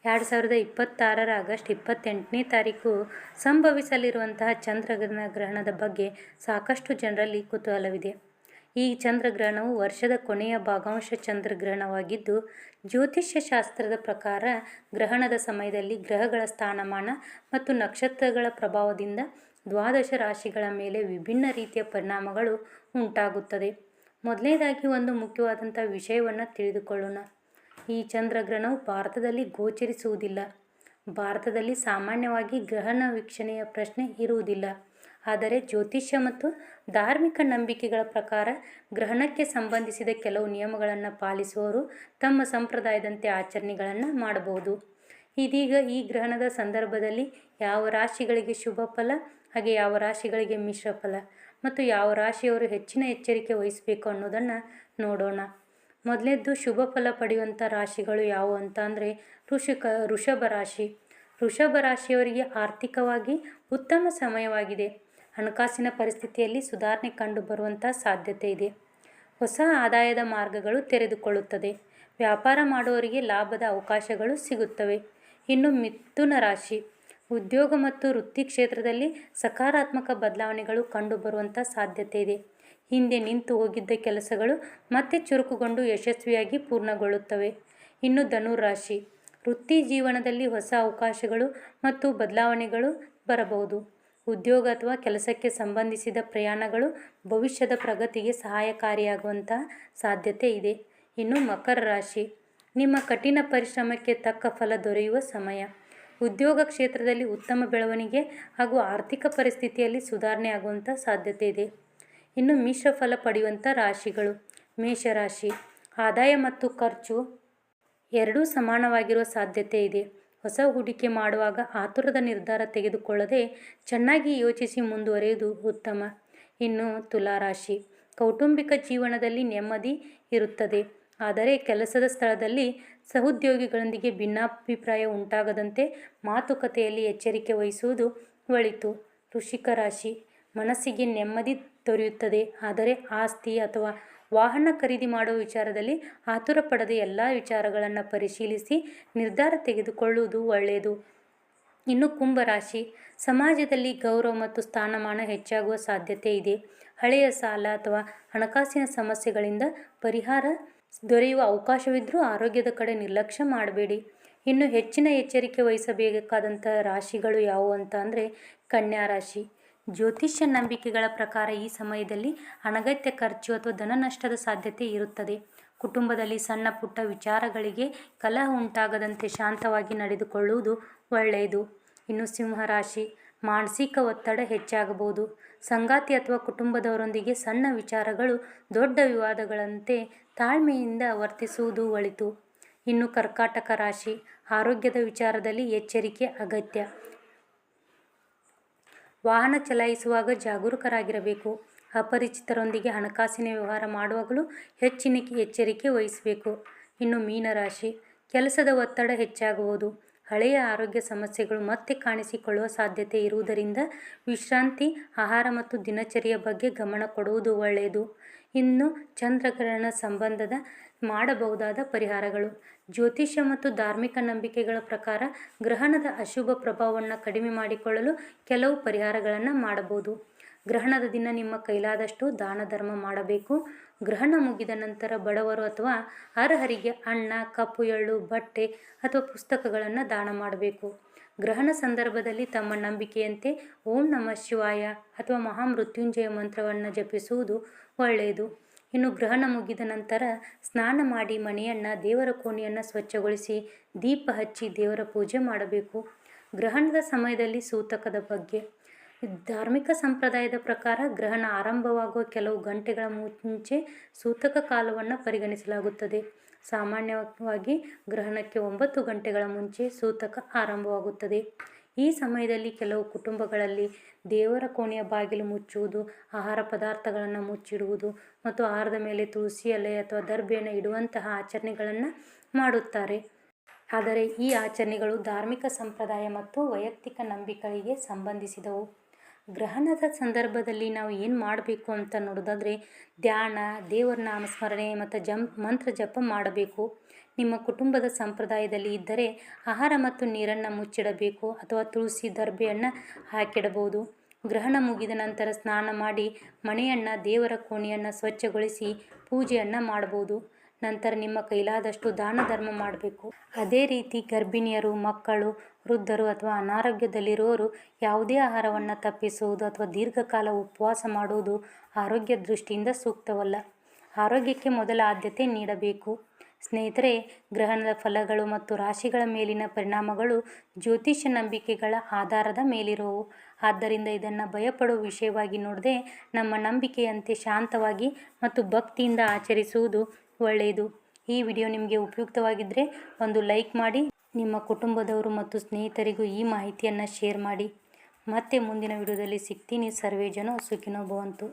2026 August 28ನೇ ತಾರೀಕು ಸಂಭವಿಸಲಿರುವಂತಹ ಚಂದ್ರಗ್ರಹಣದ ಬಗ್ಗೆ ಸಾಕಷ್ಟು ಜನರಲ್ಲಿ ಕುತೂಹಲವಿದೆ. ಈ ಚಂದ್ರಗ್ರಹಣವು ವರ್ಷದ ಕೊನೆಯ ಭಾಗಂಶ ಚಂದ್ರಗ್ರಹಣವಾಗಿದ್ದು, ಜ್ಯೋತಿಷ್ಯ ಶಾಸ್ತ್ರದ ಪ್ರಕಾರ ಗ್ರಹಣದ ಸಮಯದಲ್ಲಿ ಗ್ರಹಗಳ ಸ್ಥಾನಮಾನ ಮತ್ತು ನಕ್ಷತ್ರಗಳ ಪ್ರಭಾವದಿಂದ ದ್ವಾದಶ ರಾಶಿಗಳ ಮೇಲೆ ವಿಭಿನ್ನ ರೀತಿಯ ಪರಿಣಾಮಗಳು ಉಂಟಾಗುತ್ತದೆ. ಮೊದಲನೇದಾಗಿ ಒಂದು ಮುಖ್ಯವಾದಂಥ ವಿಷಯವನ್ನು ತಿಳಿದುಕೊಳ್ಳೋಣ. ಈ ಚಂದ್ರಗ್ರಹಣವು ಭಾರತದಲ್ಲಿ ಗೋಚರಿಸುವುದಿಲ್ಲ. ಭಾರತದಲ್ಲಿ ಸಾಮಾನ್ಯವಾಗಿ ಗ್ರಹಣ ವೀಕ್ಷಣೆಯ ಪ್ರಶ್ನೆ ಇರುವುದಿಲ್ಲ. ಆದರೆ ಜ್ಯೋತಿಷ್ಯ ಮತ್ತು ಧಾರ್ಮಿಕ ನಂಬಿಕೆಗಳ ಪ್ರಕಾರ ಗ್ರಹಣಕ್ಕೆ ಸಂಬಂಧಿಸಿದ ಕೆಲವು ನಿಯಮಗಳನ್ನು ಪಾಲಿಸುವವರು ತಮ್ಮ ಸಂಪ್ರದಾಯದಂತೆ ಆಚರಣೆಗಳನ್ನು ಮಾಡಬಹುದು. ಇದೀಗ ಈ ಗ್ರಹಣದ ಸಂದರ್ಭದಲ್ಲಿ ಯಾವ ರಾಶಿಗಳಿಗೆ ಶುಭ ಫಲ, ಹಾಗೆ ಯಾವ ರಾಶಿಗಳಿಗೆ ಮಿಶ್ರ ಫಲ ಮತ್ತು ಯಾವ ರಾಶಿಯವರು ಹೆಚ್ಚಿನ ಎಚ್ಚರಿಕೆ ವಹಿಸಬೇಕು ಅನ್ನೋದನ್ನು ನೋಡೋಣ. ಮೊದಲನೇದ್ದು ಶುಭ ಫಲ ಪಡೆಯುವಂಥ ರಾಶಿಗಳು ಯಾವುವು ಅಂತ ಅಂದರೆ ವೃಷಭ ರಾಶಿ. ವೃಷಭ ರಾಶಿಯವರಿಗೆ ಆರ್ಥಿಕವಾಗಿ ಉತ್ತಮ ಸಮಯವಾಗಿದೆ. ಹಣಕಾಸಿನ ಪರಿಸ್ಥಿತಿಯಲ್ಲಿ ಸುಧಾರಣೆ ಕಂಡು ಬರುವಂಥ ಸಾಧ್ಯತೆ ಇದೆ. ಹೊಸ ಆದಾಯದ ಮಾರ್ಗಗಳು ತೆರೆದುಕೊಳ್ಳುತ್ತದೆ. ವ್ಯಾಪಾರ ಮಾಡುವವರಿಗೆ ಲಾಭದ ಅವಕಾಶಗಳು ಸಿಗುತ್ತವೆ. ಇನ್ನು ಮಿಥುನ ರಾಶಿ. ಉದ್ಯೋಗ ಮತ್ತು ವೃತ್ತಿ ಕ್ಷೇತ್ರದಲ್ಲಿ ಸಕಾರಾತ್ಮಕ ಬದಲಾವಣೆಗಳು ಕಂಡುಬರುವಂಥ ಸಾಧ್ಯತೆ ಇದೆ. ಹಿಂದೆ ನಿಂತು ಹೋಗಿದ್ದ ಕೆಲಸಗಳು ಮತ್ತೆ ಚುರುಕುಗೊಂಡು ಯಶಸ್ವಿಯಾಗಿ ಪೂರ್ಣಗೊಳ್ಳುತ್ತವೆ. ಇನ್ನು ಧನುರಾಶಿ. ವೃತ್ತಿ ಜೀವನದಲ್ಲಿ ಹೊಸ ಅವಕಾಶಗಳು ಮತ್ತು ಬದಲಾವಣೆಗಳು ಬರಬಹುದು. ಉದ್ಯೋಗ ಅಥವಾ ಕೆಲಸಕ್ಕೆ ಸಂಬಂಧಿಸಿದ ಪ್ರಯಾಣಗಳು ಭವಿಷ್ಯದ ಪ್ರಗತಿಗೆ ಸಹಾಯಕಾರಿಯಾಗುವಂಥ ಸಾಧ್ಯತೆ ಇದೆ. ಇನ್ನು ಮಕರ ರಾಶಿ. ನಿಮ್ಮ ಕಠಿಣ ಪರಿಶ್ರಮಕ್ಕೆ ತಕ್ಕ ಫಲ ದೊರೆಯುವ ಸಮಯ. ಉದ್ಯೋಗ ಕ್ಷೇತ್ರದಲ್ಲಿ ಉತ್ತಮ ಬೆಳವಣಿಗೆ ಹಾಗೂ ಆರ್ಥಿಕ ಪರಿಸ್ಥಿತಿಯಲ್ಲಿ ಸುಧಾರಣೆ ಆಗುವಂಥ ಸಾಧ್ಯತೆ ಇದೆ. ಇನ್ನು ಮಿಶ್ರ ಫಲ ಪಡೆಯುವಂಥ ರಾಶಿಗಳು. ಮೇಷರಾಶಿ. ಆದಾಯ ಮತ್ತು ಖರ್ಚು ಎರಡೂ ಸಮಾನವಾಗಿರುವ ಸಾಧ್ಯತೆ ಇದೆ. ಹೊಸ ಹೂಡಿಕೆ ಮಾಡುವಾಗ ಆತುರದ ನಿರ್ಧಾರ ತೆಗೆದುಕೊಳ್ಳದೆ ಚೆನ್ನಾಗಿ ಯೋಚಿಸಿ ಮುಂದುವರಿಯುವುದು ಉತ್ತಮ. ಇನ್ನು ತುಲಾರಾಶಿ. ಕೌಟುಂಬಿಕ ಜೀವನದಲ್ಲಿ ನೆಮ್ಮದಿ ಇರುತ್ತದೆ. ಆದರೆ ಕೆಲಸದ ಸ್ಥಳದಲ್ಲಿ ಸಹೋದ್ಯೋಗಿಗಳೊಂದಿಗೆ ಭಿನ್ನಾಭಿಪ್ರಾಯ ಉಂಟಾಗದಂತೆ ಮಾತುಕತೆಯಲ್ಲಿ ಎಚ್ಚರಿಕೆ ವಹಿಸುವುದು ಒಳಿತು. ವೃಶ್ಚಿಕ ರಾಶಿ. ಮನಸ್ಸಿಗೆ ನೆಮ್ಮದಿ ದೊರೆಯುತ್ತದೆ. ಆದರೆ ಆಸ್ತಿ ಅಥವಾ ವಾಹನ ಖರೀದಿ ಮಾಡುವ ವಿಚಾರದಲ್ಲಿ ಆತುರ ಪಡದೆ ಎಲ್ಲ ವಿಚಾರಗಳನ್ನು ಪರಿಶೀಲಿಸಿ ನಿರ್ಧಾರ ತೆಗೆದುಕೊಳ್ಳುವುದು ಒಳ್ಳೆಯದು. ಇನ್ನು ಕುಂಭರಾಶಿ. ಸಮಾಜದಲ್ಲಿ ಗೌರವ ಮತ್ತು ಸ್ಥಾನಮಾನ ಹೆಚ್ಚಾಗುವ ಸಾಧ್ಯತೆ ಇದೆ. ಹಳೆಯ ಸಾಲ ಅಥವಾ ಹಣಕಾಸಿನ ಸಮಸ್ಯೆಗಳಿಂದ ಪರಿಹಾರ ದೊರೆಯುವ ಅವಕಾಶವಿದ್ದರೂ ಆರೋಗ್ಯದ ಕಡೆ ನಿರ್ಲಕ್ಷ್ಯ ಮಾಡಬೇಡಿ. ಇನ್ನು ಹೆಚ್ಚಿನ ಎಚ್ಚರಿಕೆ ವಹಿಸಬೇಕಾದಂಥ ರಾಶಿಗಳು ಯಾವುವು ಅಂತ ಅಂದರೆ ಕನ್ಯಾ ರಾಶಿ. ಜ್ಯೋತಿಷ್ಯ ನಂಬಿಕೆಗಳ ಪ್ರಕಾರ ಈ ಸಮಯದಲ್ಲಿ ಅನಗತ್ಯ ಖರ್ಚು ಅಥವಾ ಧನ ನಷ್ಟದ ಸಾಧ್ಯತೆ ಇರುತ್ತದೆ. ಕುಟುಂಬದಲ್ಲಿ ಸಣ್ಣ ಪುಟ್ಟ ವಿಚಾರಗಳಿಗೆ ಕಲಹ ಉಂಟಾಗದಂತೆ ಶಾಂತವಾಗಿ ನಡೆದುಕೊಳ್ಳುವುದು ಒಳ್ಳೆಯದು. ಇನ್ನು ಸಿಂಹರಾಶಿ. ಮಾನಸಿಕ ಒತ್ತಡ ಹೆಚ್ಚಾಗಬಹುದು. ಸಂಗಾತಿ ಅಥವಾ ಕುಟುಂಬದವರೊಂದಿಗೆ ಸಣ್ಣ ವಿಚಾರಗಳು ದೊಡ್ಡ ವಿವಾದಗಳಂತೆ ತಾಳ್ಮೆಯಿಂದ ವರ್ತಿಸುವುದು ಒಳಿತು. ಇನ್ನು ಕರ್ಕಾಟಕ ರಾಶಿ. ಆರೋಗ್ಯದ ವಿಚಾರದಲ್ಲಿ ಎಚ್ಚರಿಕೆ ಅಗತ್ಯ. ವಾಹನ ಚಲಾಯಿಸುವಾಗ ಜಾಗರೂಕರಾಗಿರಬೇಕು. ಅಪರಿಚಿತರೊಂದಿಗೆ ಹಣಕಾಸಿನ ವ್ಯವಹಾರ ಮಾಡುವಾಗಲೂ ಹೆಚ್ಚಿನ ಎಚ್ಚರಿಕೆ ವಹಿಸಬೇಕು. ಇನ್ನು ಮೀನರಾಶಿ. ಕೆಲಸದ ಒತ್ತಡ ಹೆಚ್ಚಾಗುವುದು. ಹಳೆಯ ಆರೋಗ್ಯ ಸಮಸ್ಯೆಗಳು ಮತ್ತೆ ಕಾಣಿಸಿಕೊಳ್ಳುವ ಸಾಧ್ಯತೆ ಇರುವುದರಿಂದ ವಿಶ್ರಾಂತಿ, ಆಹಾರ ಮತ್ತು ದಿನಚರಿಯ ಬಗ್ಗೆ ಗಮನ ಕೊಡುವುದು ಒಳ್ಳೆಯದು. ಇನ್ನು ಚಂದ್ರಗ್ರಹಣ ಸಂಬಂಧದ ಮಾಡಬಹುದಾದ ಪರಿಹಾರಗಳು. ಜ್ಯೋತಿಷ್ಯ ಮತ್ತು ಧಾರ್ಮಿಕ ನಂಬಿಕೆಗಳ ಪ್ರಕಾರ ಗ್ರಹಣದ ಅಶುಭ ಪ್ರಭಾವವನ್ನು ಕಡಿಮೆ ಮಾಡಿಕೊಳ್ಳಲು ಕೆಲವು ಪರಿಹಾರಗಳನ್ನು ಮಾಡಬಹುದು. ಗ್ರಹಣದ ದಿನ ನಿಮ್ಮ ಕೈಲಾದಷ್ಟು ದಾನ ಧರ್ಮ ಮಾಡಬೇಕು. ಗ್ರಹಣ ಮುಗಿದ ನಂತರ ಬಡವರು ಅಥವಾ ಅರ್ಹರಿಗೆ ಅನ್ನ, ಕಪ್ಪು ಎಳ್ಳು, ಬಟ್ಟೆ ಅಥವಾ ಪುಸ್ತಕಗಳನ್ನು ದಾನ ಮಾಡಬೇಕು. ಗ್ರಹಣ ಸಂದರ್ಭದಲ್ಲಿ ತಮ್ಮ ನಂಬಿಕೆಯಂತೆ ಓಂ ನಮಃ ಶಿವಾಯ ಅಥವಾ ಮಹಾಮೃತ್ಯುಂಜಯ ಮಂತ್ರವನ್ನು ಜಪಿಸುವುದು ಒಳ್ಳೆಯದು. ಇನ್ನು ಗ್ರಹಣ ಮುಗಿದ ನಂತರ ಸ್ನಾನ ಮಾಡಿ ಮನೆಯನ್ನು, ದೇವರ ಕೋಣೆಯನ್ನು ಸ್ವಚ್ಛಗೊಳಿಸಿ ದೀಪ ಹಚ್ಚಿ ದೇವರ ಪೂಜೆ ಮಾಡಬೇಕು. ಗ್ರಹಣದ ಸಮಯದಲ್ಲಿ ಸೂತಕದ ಬಗ್ಗೆ. ಧಾರ್ಮಿಕ ಸಂಪ್ರದಾಯದ ಪ್ರಕಾರ ಗ್ರಹಣ ಆರಂಭವಾಗುವ ಕೆಲವು ಗಂಟೆಗಳ ಮುಂಚೆ ಸೂತಕ ಕಾಲವನ್ನು ಪರಿಗಣಿಸಲಾಗುತ್ತದೆ. ಸಾಮಾನ್ಯವಾಗಿ ಗ್ರಹಣಕ್ಕೆ 9 ಗಂಟೆಗಳ ಮುಂಚೆ ಸೂತಕ ಆರಂಭವಾಗುತ್ತದೆ. ಈ ಸಮಯದಲ್ಲಿ ಕೆಲವು ಕುಟುಂಬಗಳಲ್ಲಿ ದೇವರ ಕೋಣೆಯ ಬಾಗಿಲು ಮುಚ್ಚುವುದು, ಆಹಾರ ಪದಾರ್ಥಗಳನ್ನು ಮುಚ್ಚಿಡುವುದು ಮತ್ತು ಆಹಾರದ ಮೇಲೆ ತುಳಸಿ ಎಲೆ ಅಥವಾ ದರ್ಬೆಯನ್ನು ಇಡುವಂತಹ ಆಚರಣೆಗಳನ್ನು ಮಾಡುತ್ತಾರೆ. ಆದರೆ ಈ ಆಚರಣೆಗಳು ಧಾರ್ಮಿಕ ಸಂಪ್ರದಾಯ ಮತ್ತು ವೈಯಕ್ತಿಕ ನಂಬಿಕೆಗಳಿಗೆ ಸಂಬಂಧಿಸಿದವು. ಗ್ರಹಣದ ಸಂದರ್ಭದಲ್ಲಿ ನಾವು ಏನು ಮಾಡಬೇಕು ಅಂತ ನೋಡೋದಾದರೆ ಧ್ಯಾನ, ದೇವರ ನಾಮಸ್ಮರಣೆ ಮತ್ತು ಮಂತ್ರ ಜಪ ಮಾಡಬೇಕು. ನಿಮ್ಮ ಕುಟುಂಬದ ಸಂಪ್ರದಾಯದಲ್ಲಿ ಇದ್ದರೆ ಆಹಾರ ಮತ್ತು ನೀರನ್ನು ಮುಚ್ಚಿಡಬೇಕು ಅಥವಾ ತುಳಸಿ ದರ್ಬೆಯನ್ನು ಹಾಕಿಡಬಹುದು. ಗ್ರಹಣ ಮುಗಿದ ನಂತರ ಸ್ನಾನ ಮಾಡಿ ಮನೆಯನ್ನು ದೇವರ ಕೋಣೆಯನ್ನು ಸ್ವಚ್ಛಗೊಳಿಸಿ ಪೂಜೆಯನ್ನು ಮಾಡಬಹುದು. ನಂತರ ನಿಮ್ಮ ಕೈಲಾದಷ್ಟು ದಾನ ಧರ್ಮ ಮಾಡಬೇಕು. ಅದೇ ರೀತಿ ಗರ್ಭಿಣಿಯರು, ಮಕ್ಕಳು, ವೃದ್ಧರು ಅಥವಾ ಅನಾರೋಗ್ಯದಲ್ಲಿರುವವರು ಯಾವುದೇ ಆಹಾರವನ್ನು ತಪ್ಪಿಸುವುದು ಅಥವಾ ದೀರ್ಘಕಾಲ ಉಪವಾಸ ಮಾಡುವುದು ಆರೋಗ್ಯ ದೃಷ್ಟಿಯಿಂದ ಸೂಕ್ತವಲ್ಲ. ಆರೋಗ್ಯಕ್ಕೆ ಮೊದಲ ಆದ್ಯತೆ ನೀಡಬೇಕು. ಸ್ನೇಹಿತರೆ, ಗ್ರಹಣದ ಫಲಗಳು ಮತ್ತು ರಾಶಿಗಳ ಮೇಲಿನ ಪರಿಣಾಮಗಳು ಜ್ಯೋತಿಷ್ಯ ನಂಬಿಕೆಗಳ ಆಧಾರದ ಮೇಲಿರುವವು. ಆದ್ದರಿಂದ ಇದನ್ನು ಭಯಪಡುವ ವಿಷಯವಾಗಿ ನೋಡದೆ ನಮ್ಮ ನಂಬಿಕೆಯಂತೆ ಶಾಂತವಾಗಿ ಮತ್ತು ಭಕ್ತಿಯಿಂದ ಆಚರಿಸುವುದು ಒಳ್ಳೆಯದು. ಈ ವಿಡಿಯೋ ನಿಮಗೆ ಉಪಯುಕ್ತವಾಗಿದ್ದರೆ ಒಂದು ಲೈಕ್ ಮಾಡಿ, ನಿಮ್ಮ ಕುಟುಂಬದವರು ಮತ್ತು ಸ್ನೇಹಿತರಿಗೂ ಈ ಮಾಹಿತಿಯನ್ನು ಶೇರ್ ಮಾಡಿ. ಮತ್ತೆ ಮುಂದಿನ ವಿಡಿಯೋದಲ್ಲಿ ಸಿಗ್ತೀನಿ. ಸರ್ವೇ ಜನ ಸುಖಿನೋ ಭವಂತು.